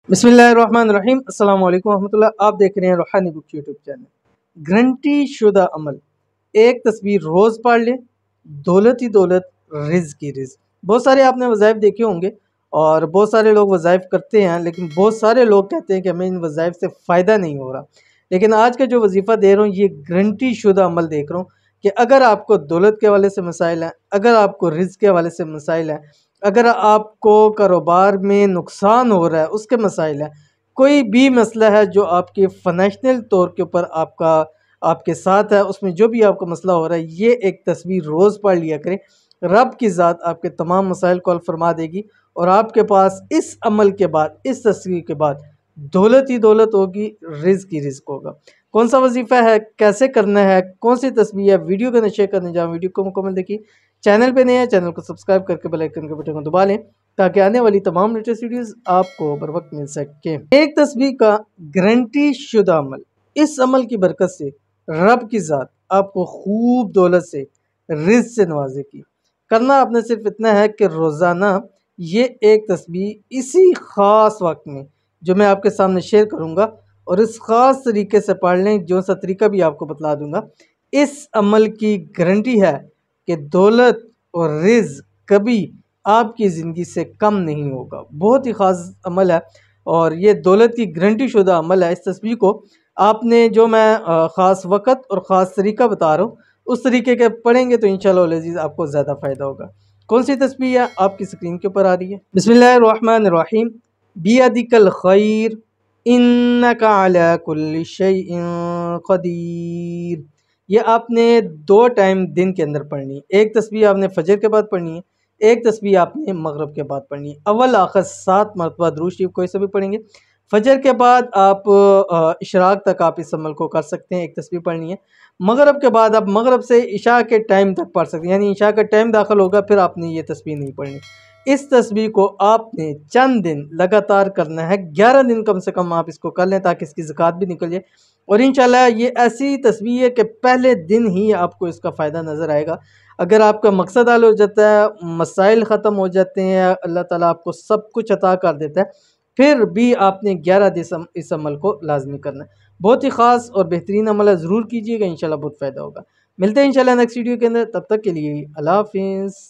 बिस्मिल्लाहिर्रहमानिर्रहीम अस्सलाम वालेकुम रहमतुल्लाह। आप देख रहे हैं रूहानी बुक यूट्यूब चैनल। गारंटी शुदा अमल, एक तस्वीर रोज़ पढ़ लें, दौलत ही दौलत, रिज़्क ही रिज़्क। बहुत सारे आपने वज़ाइफ देखे होंगे और बहुत सारे लोग वज़ाइफ करते हैं, लेकिन बहुत सारे लोग कहते हैं कि हमें इन वज़ाइफ से फ़ायदा नहीं हो रहा। लेकिन आज का जो वजीफ़ा दे रहा हूँ ये गारंटी शुदा अमल देख रहा हूँ कि अगर आपको दौलत के हवाले से मसाइल हैं, अगर आपको रिज़्क के हवाले से मसाइल हैं, अगर आपको कारोबार में नुकसान हो रहा है उसके मसाइल हैं, कोई भी मसला है जो आपके फाइनेंशियल तौर के ऊपर आपके साथ है, उसमें जो भी आपका मसला हो रहा है, ये एक तस्वीर रोज़ पढ़ लिया करें। रब की ज़ात आपके तमाम मसाइल को हल फरमा देगी और आपके पास इस अमल के बाद, इस तस्वीर के बाद दौलत ही दौलत होगी, रिज़्क ही रिज़्क होगा। कौन सा वजीफ़ा है, कैसे करना है, कौन सी तस्वीर है, वीडियो को शेयर करने जाओ। वीडियो को मुकम्मल देखिए। चैनल पे नए हैं, चैनल को सब्सक्राइब करके बेल आइकन के बटन को दबा लें ताकि आने वाली तमाम लेटेस्ट वीडियोस आपको बर वक्त मिल सके। एक तस्वीर का गारंटी शुदा अमल, इस अमल की बरकत से रब की ज़ात आपको खूब दौलत से, रिज़्क से नवाजेगी। करना आपने सिर्फ इतना है कि रोज़ाना ये एक तस्वीर इसी ख़ास वक्त में जो मैं आपके सामने शेयर करूँगा और इस ख़ास तरीके से पढ़ लें, जो सा तरीका भी आपको बतला दूँगा। इस अमल की गारंटी है कि दौलत और रिज़्क कभी आपकी ज़िंदगी से कम नहीं होगा। बहुत ही ख़ास अमल है और ये दौलत की गारंटी शुदा अमल है। इस तस्वीर को आपने जो मैं ख़ास वक़्त और ख़ास तरीका बता रहा हूँ, उस तरीके के पढ़ेंगे तो इंशाअल्लाह वल अज़ीज़ आपको ज़्यादा फ़ायदा होगा। कौन सी तस्वीर है आपकी स्क्रीन के ऊपर आ रही है। बिस्मिल्लाहिर्रहमानिर्रहीम। बियदिकल खैर इन्नका अला कुल्लि शैइन क़दीर। ये आपने 2 टाइम दिन के अंदर पढ़नी है। एक तस्बीह आपने फजर के बाद पढ़नी है, एक तस्बीह आपने मगरिब के बाद पढ़नी है। अव्वल आखिर 7 मरतबा दुरूद शरीफ कोई सा भी पढ़ेंगे। फजर के बाद आप इशराक तक आप इस अमल को कर सकते हैं, एक तस्बीह पढ़नी है। मगरिब के बाद आप मगरिब से इशा के टाइम तक पढ़ सकते हैं, यानी इशा का टाइम दाखिल होगा फिर आपने ये तस्बीह नहीं पढ़नी। इस तस्बीह को आपने चंद दिन लगातार करना है, 11 दिन कम से कम आप इसको कर लें ताकि इसकी ज़कात भी निकल जाए। और इंशाल्लाह ये ऐसी तस्बीह है कि पहले दिन ही आपको इसका फ़ायदा नज़र आएगा। अगर आपका मकसद हल हो जाता है, मसाइल ख़त्म हो जाते हैं, अल्लाह ताला आपको सब कुछ अता कर देता है, फिर भी आपने 11 दिन इस अमल को लाजमी करना है। बहुत ही ख़ास और बेहतरीन अमल है, ज़रूर कीजिएगा, इंशाल्लाह बहुत फ़ायदा होगा। मिलते हैं इंशाल्लाह नेक्स्ट वीडियो के अंदर, तब तक के लिए अल्लाह हाफ़िज़।